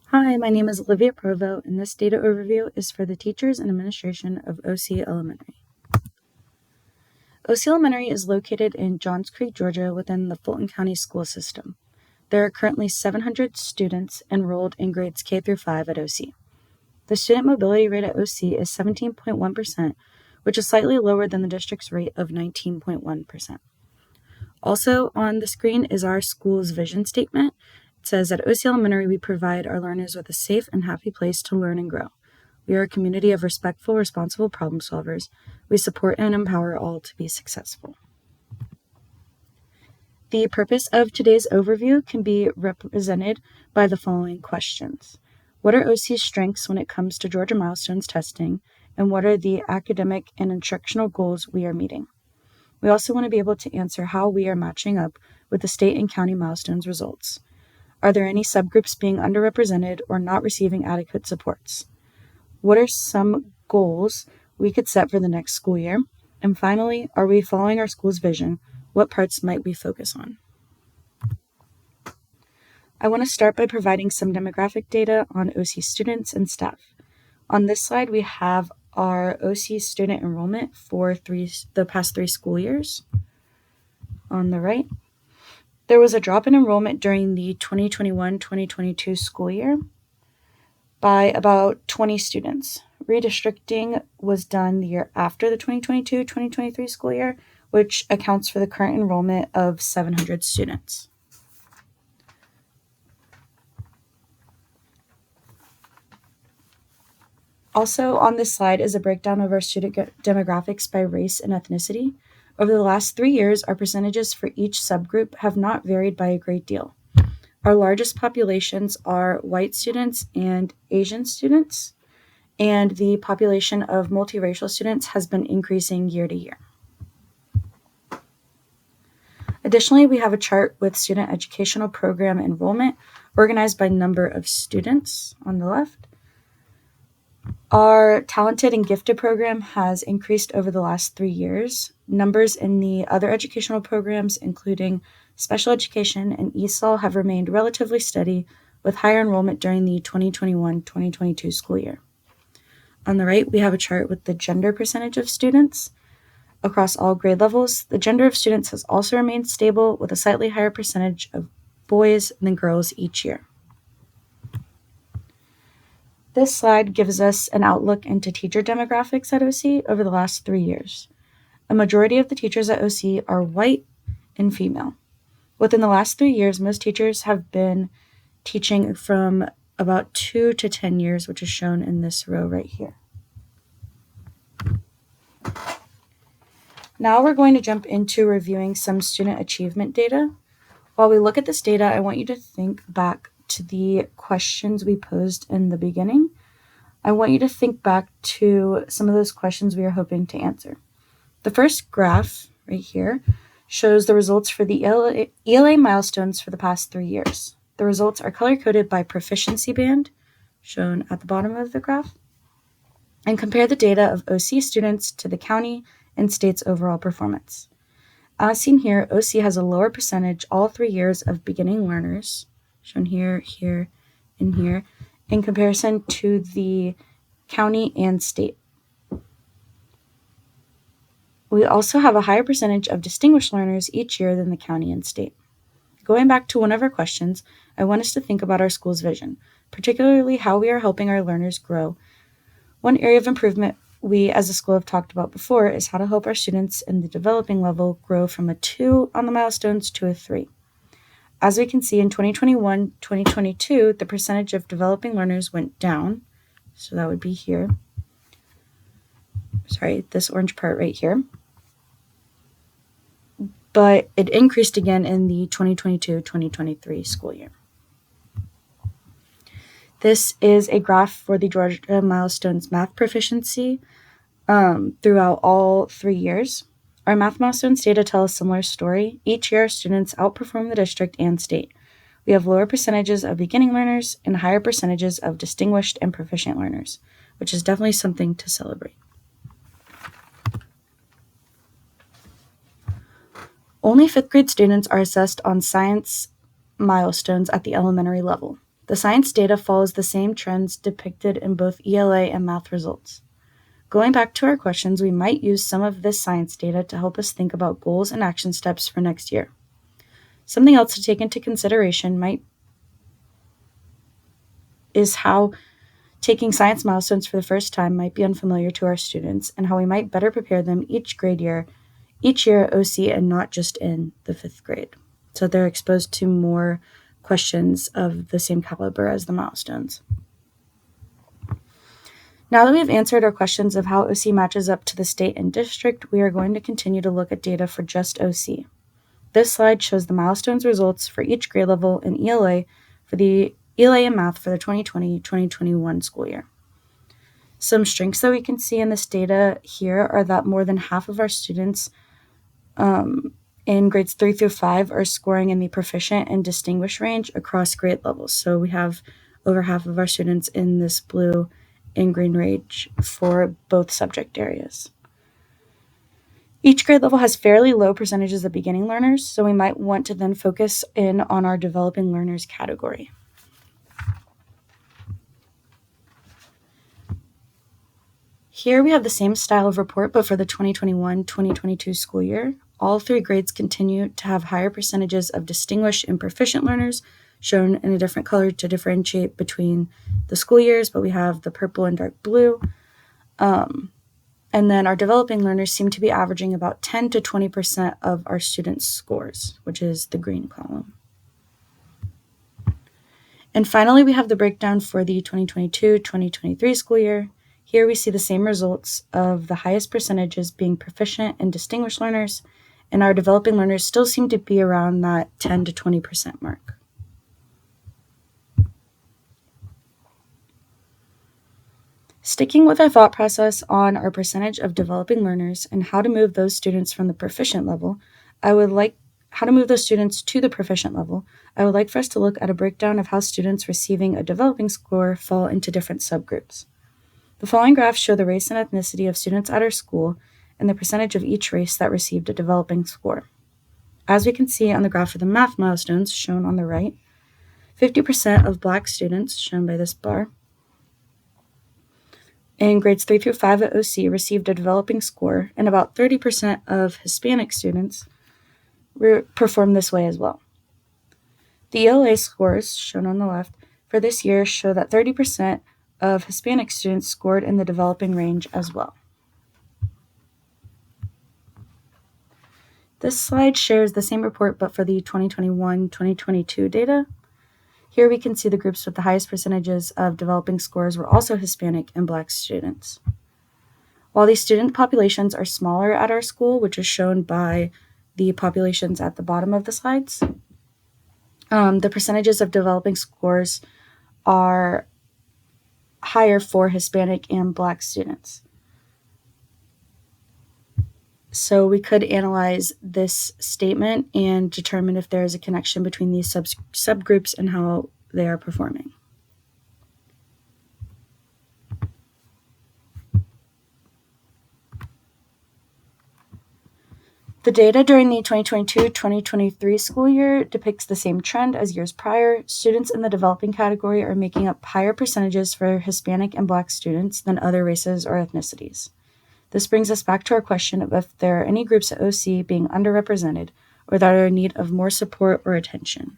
Hi, my name is Olivia Provost, and this data overview is for the teachers and administration of OC Elementary. OC Elementary is located in Johns Creek, Georgia, within the Fulton County school system. There are currently 700 students enrolled in grades K through 5 at OC. The student mobility rate at OC is 17.1%, which is slightly lower than the district's rate of 19.1%. Also on the screen is our school's vision statement. It says, at OC Elementary, we provide our learners with a safe and happy place to learn and grow. We are a community of respectful, responsible problem solvers. We support and empower all to be successful. The purpose of today's overview can be represented by the following questions. What are OC's strengths when it comes to Georgia Milestones testing, and what are the academic and instructional goals we are meeting? We also want to be able to answer how we are matching up with the state and county milestones results. Are there any subgroups being underrepresented or not receiving adequate supports? What are some goals we could set for the next school year? And finally, are we following our school's vision? What parts might we focus on? I want to start by providing some demographic data on OC students and staff. On this slide, we have our OC student enrollment for the past 3 school years. On the right, there was a drop in enrollment during the 2021-2022 school year by about 20 students. Redistricting was done the year after the 2022-2023 school year, which accounts for the current enrollment of 700 students. Also on this slide is a breakdown of our student demographics by race and ethnicity. Over the last 3 years, our percentages for each subgroup have not varied by a great deal. Our largest populations are white students and Asian students, and the population of multiracial students has been increasing year to year. Additionally, we have a chart with student educational program enrollment organized by number of students on the left. Our talented and gifted program has increased over the last 3 years. Numbers in the other educational programs, including special education and ESOL, have remained relatively steady, with higher enrollment during the 2021-2022 school year. On the right, we have a chart with the gender percentage of students. Across all grade levels, the gender of students has also remained stable, with a slightly higher percentage of boys than girls each year. This slide gives us an outlook into teacher demographics at OC over the last 3 years. A majority of the teachers at OC are white and female. Within the last 3 years, most teachers have been teaching from about 2 to 10 years, which is shown in this row right here. Now we're going to jump into reviewing some student achievement data. While we look at this data, I want you to think back to the questions we posed in the beginning. I want you to think back to some of those questions we are hoping to answer. The first graph right here shows the results for the ELA milestones for the past 3 years. The results are color-coded by proficiency band, shown at the bottom of the graph, and compare the data of OC students to the county and state's overall performance. As seen here, OC has a lower percentage all 3 years of beginning learners, shown here, here, and here, in comparison to the county and state. We also have a higher percentage of distinguished learners each year than the county and state. Going back to one of our questions, I want us to think about our school's vision, particularly how we are helping our learners grow. One area of improvement we as a school have talked about before is how to help our students in the developing level grow from a 2 on the milestones to a 3. As we can see in 2021-2022, the percentage of developing learners went down. So that would be here. Sorry, this orange part right here. But it increased again in the 2022-2023 school year. This is a graph for the Georgia Milestones math proficiency throughout all 3 years. Our math milestones data tell a similar story. Each year, students outperform the district and state. We have lower percentages of beginning learners and higher percentages of distinguished and proficient learners, which is definitely something to celebrate. Only 5th grade students are assessed on science milestones at the elementary level. The science data follows the same trends depicted in both ELA and math results. Going back to our questions, we might use some of this science data to help us think about goals and action steps for next year. Something else to take into consideration is how taking science milestones for the first time might be unfamiliar to our students and how we might better prepare them each year at OC and not just in the 5th grade. So they're exposed to more questions of the same caliber as the milestones. Now that we've answered our questions of how OC matches up to the state and district, we are going to continue to look at data for just OC. This slide shows the milestones results for each grade level in ELA for the ELA and math for the 2020-2021 school year. Some strengths that we can see in this data here are that more than half of our students in grades 3 through 5 are scoring in the proficient and distinguished range across grade levels. So we have over half of our students in this blue and green range for both subject areas. Each grade level has fairly low percentages of beginning learners, so we might want to then focus in on our developing learners category. Here we have the same style of report, but for the 2021-2022 school year. All 3 grades continue to have higher percentages of distinguished and proficient learners, shown in a different color to differentiate between the school years, but we have the purple and dark blue. And then our developing learners seem to be averaging about 10 to 20% of our students' scores, which is the green column. And finally, we have the breakdown for the 2022-2023 school year. Here we see the same results of the highest percentages being proficient and distinguished learners, and our developing learners still seem to be around that 10 to 20% mark. Sticking with our thought process on our percentage of developing learners and how to move those students from the proficient level, I would like for us to look at a breakdown of how students receiving a developing score fall into different subgroups. The following graphs show the race and ethnicity of students at our school and the percentage of each race that received a developing score. As we can see on the graph for the math milestones shown on the right, 50% of Black students, shown by this bar, in grades 3 through 5 at OC received a developing score, and about 30% of Hispanic students performed this way as well. The ELA scores, shown on the left, for this year show that 30% of Hispanic students scored in the developing range as well. This slide shares the same report but for the 2021-2022 data. Here we can see the groups with the highest percentages of developing scores were also Hispanic and Black students. While these student populations are smaller at our school, which is shown by the populations at the bottom of the slides, the percentages of developing scores are higher for Hispanic and Black students. So we could analyze this statement and determine if there is a connection between these subgroups and how they are performing. The data during the 2022-2023 school year depicts the same trend as years prior. Students in the developing category are making up higher percentages for Hispanic and Black students than other races or ethnicities. This brings us back to our question of if there are any groups at OC being underrepresented or that are in need of more support or attention.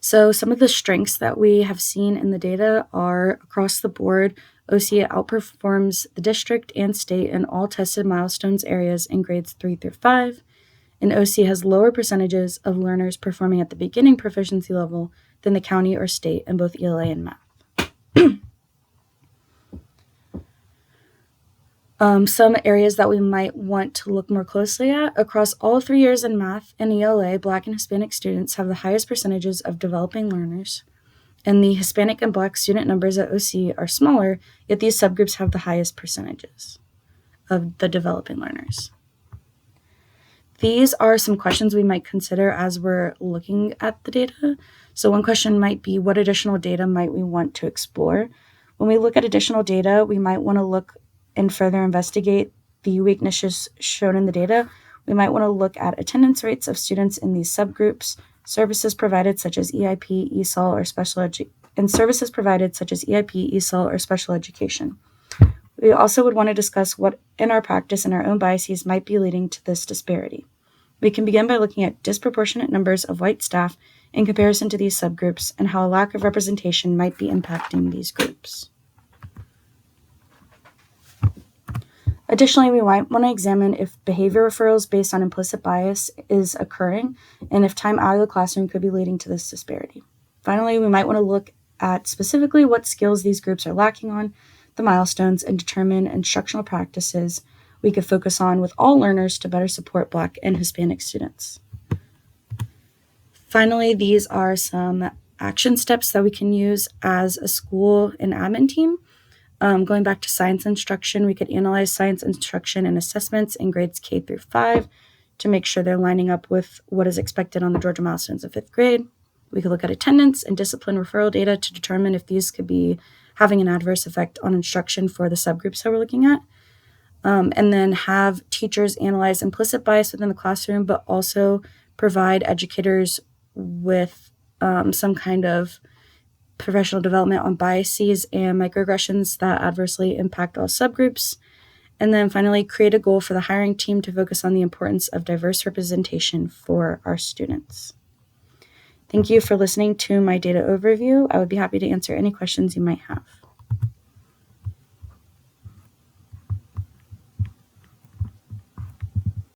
So some of the strengths that we have seen in the data are across the board, OC outperforms the district and state in all tested milestones areas in grades 3 through 5, and OC has lower percentages of learners performing at the beginning proficiency level than the county or state in both ELA and math. Some areas that we might want to look more closely at, across all 3 years in math and ELA, Black and Hispanic students have the highest percentages of developing learners, and the Hispanic and Black student numbers at OC are smaller, yet these subgroups have the highest percentages of the developing learners. These are some questions we might consider as we're looking at the data. So one question might be, what additional data might we want to explore? When we look at additional data, we might want to look and further investigate the weaknesses shown in the data. We might want to look at attendance rates of students in these subgroups, services provided such as EIP, ESOL, or services provided such as EIP, ESOL, or special education. We also would want to discuss what in our practice and our own biases might be leading to this disparity. We can begin by looking at disproportionate numbers of white staff in comparison to these subgroups and how a lack of representation might be impacting these groups. Additionally, we might want to examine if behavior referrals based on implicit bias is occurring and if time out of the classroom could be leading to this disparity. Finally, we might want to look at specifically what skills these groups are lacking on, the milestones, and determine instructional practices we could focus on with all learners to better support Black and Hispanic students. Finally, these are some action steps that we can use as a school and admin team. Going back to science instruction, we could analyze science instruction and assessments in grades K through 5 to make sure they're lining up with what is expected on the Georgia milestones of 5th grade. We could look at attendance and discipline referral data to determine if these could be having an adverse effect on instruction for the subgroups that we're looking at. And then have teachers analyze implicit bias within the classroom, but also provide educators with some kind of professional development on biases and microaggressions that adversely impact all subgroups. And then finally, create a goal for the hiring team to focus on the importance of diverse representation for our students. Thank you for listening to my data overview. I would be happy to answer any questions you might have.